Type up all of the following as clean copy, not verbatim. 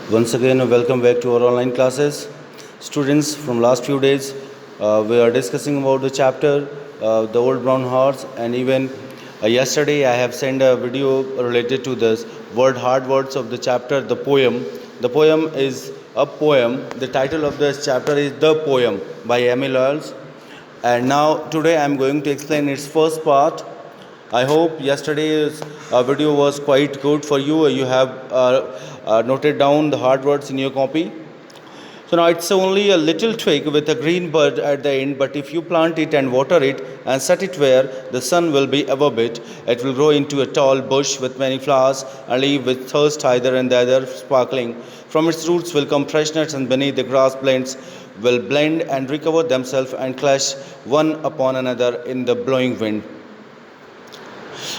Once again, welcome back to our online classes. Students, from last few days, we are discussing about the chapter, The Old Brown Horse, and even yesterday I have sent a video related to this hard words of the chapter, the poem. The poem is a poem. The title of this chapter is The Poem by Emil Earls. And now today I am going to explain its first part. I hope yesterday's video was quite good for you. You have noted down the hard words in your copy. So now it's only a little twig with a green bud at the end, but if you plant it and water it and set it where the sun will be above it, it will grow into a tall bush with many flowers and leaf with thirst either and the other sparkling. From its roots will come freshness, and beneath the grass blends will blend and recover themselves and clash one upon another in the blowing wind.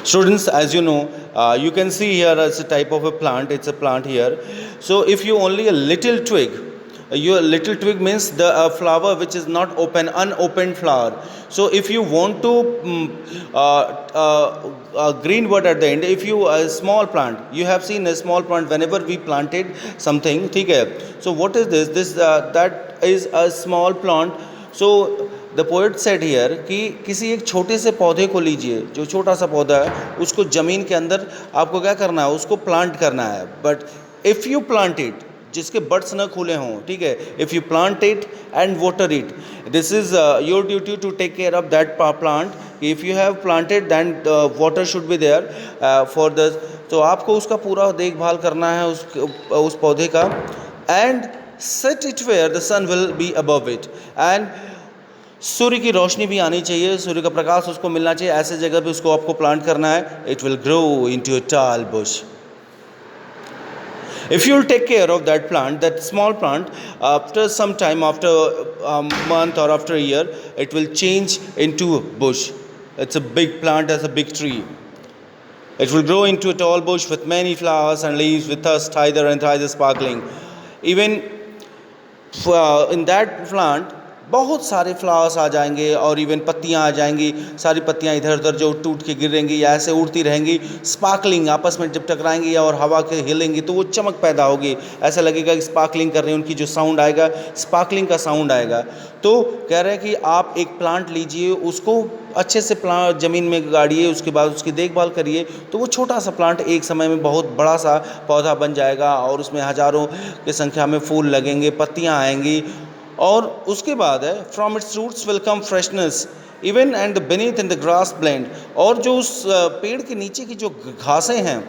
Students, as you know, you can see here as a type of a plant. It's a plant here. So if you only a little twig, your little twig means the flower which is not open, unopened flower. So if you want to green bud at the end, if you a small plant, you have seen a small plant whenever we planted something, okay. So what is this? That is a small plant. So the poet said here कि किसी एक छोटे से पौधे को लीजिए, जो छोटा सा पौधा है उसको ज़मीन के अंदर आपको क्या करना है, उसको प्लांट करना है. But if you plant it, जिसके बड्स न खुले हों, ठीक है, if you plant it and water it, this is your duty to take care of that plant. If you have planted then water should be there for the, तो आपको उसका पूरा देखभाल करना है उस पौधे का. And set it where the sun will be above it, and सूर्य की रोशनी भी आनी चाहिए, सूर्य का प्रकाश उसको मिलना चाहिए. ऐसे जगह पे उसको आपको प्लांट करना है. It will grow into a tall Bush. If you will take care of that plant, that small plant, after some time, after a month or after a year, it will change into a bush. It's a big plant, as a big tree. It will grow into a tall bush with many flowers and leaves with thirst hither and thither sparkling. Even in that plant बहुत सारे flowers आ जाएंगे और even पत्तियां आ जाएंगी. सारी पत्तियां इधर उधर जो टूट के गिरेंगी या ऐसे उड़ती रहेंगी, स्पार्कलिंग, आपस में जब टकराएंगी और हवा के हिलेंगी तो वो चमक पैदा होगी. ऐसा लगेगा कि स्पार्कलिंग कर रही हैं. उनकी जो साउंड आएगा, स्पार्कलिंग का साउंड आएगा. तो कह रहे हैं कि आप एक प्लांट लीजिए, उसको अच्छे से प्लांट ज़मीन में गाड़िए, उसके बाद उसकी देखभाल करिए, तो वो छोटा सा प्लांट एक समय में बहुत बड़ा सा पौधा बन जाएगा और उसमें हज़ारों की संख्या में फूल लगेंगे, पत्तियाँ आएंगी. और उसके बाद है from its roots will come freshness even and beneath in the grass blend. और जो उस पेड़ के नीचे की जो घासें हैं,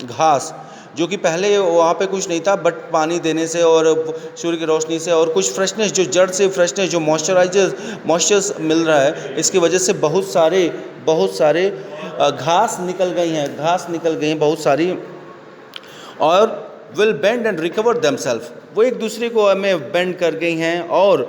घास जो कि पहले वहाँ पे कुछ नहीं था, बट पानी देने से और सूर्य की रोशनी से और कुछ फ्रेशनेस, जो जड़ से फ्रेशनेस, जो मॉइस्चर्स मिल रहा है, इसकी वजह से बहुत सारे घास निकल गई हैं बहुत सारी. और will bend and recover themselves, वो एक दूसरे को में बेंड कर गई हैं और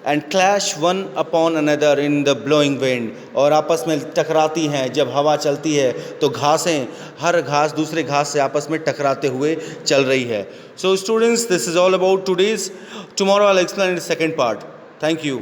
and clash one upon another in the blowing wind, और आपस में टकराती हैं. जब हवा चलती है तो घासें, हर घास दूसरे घास से आपस में टकराते हुए चल रही है. So students, this is all about today's. Tomorrow I will explain in the second part. Thank you.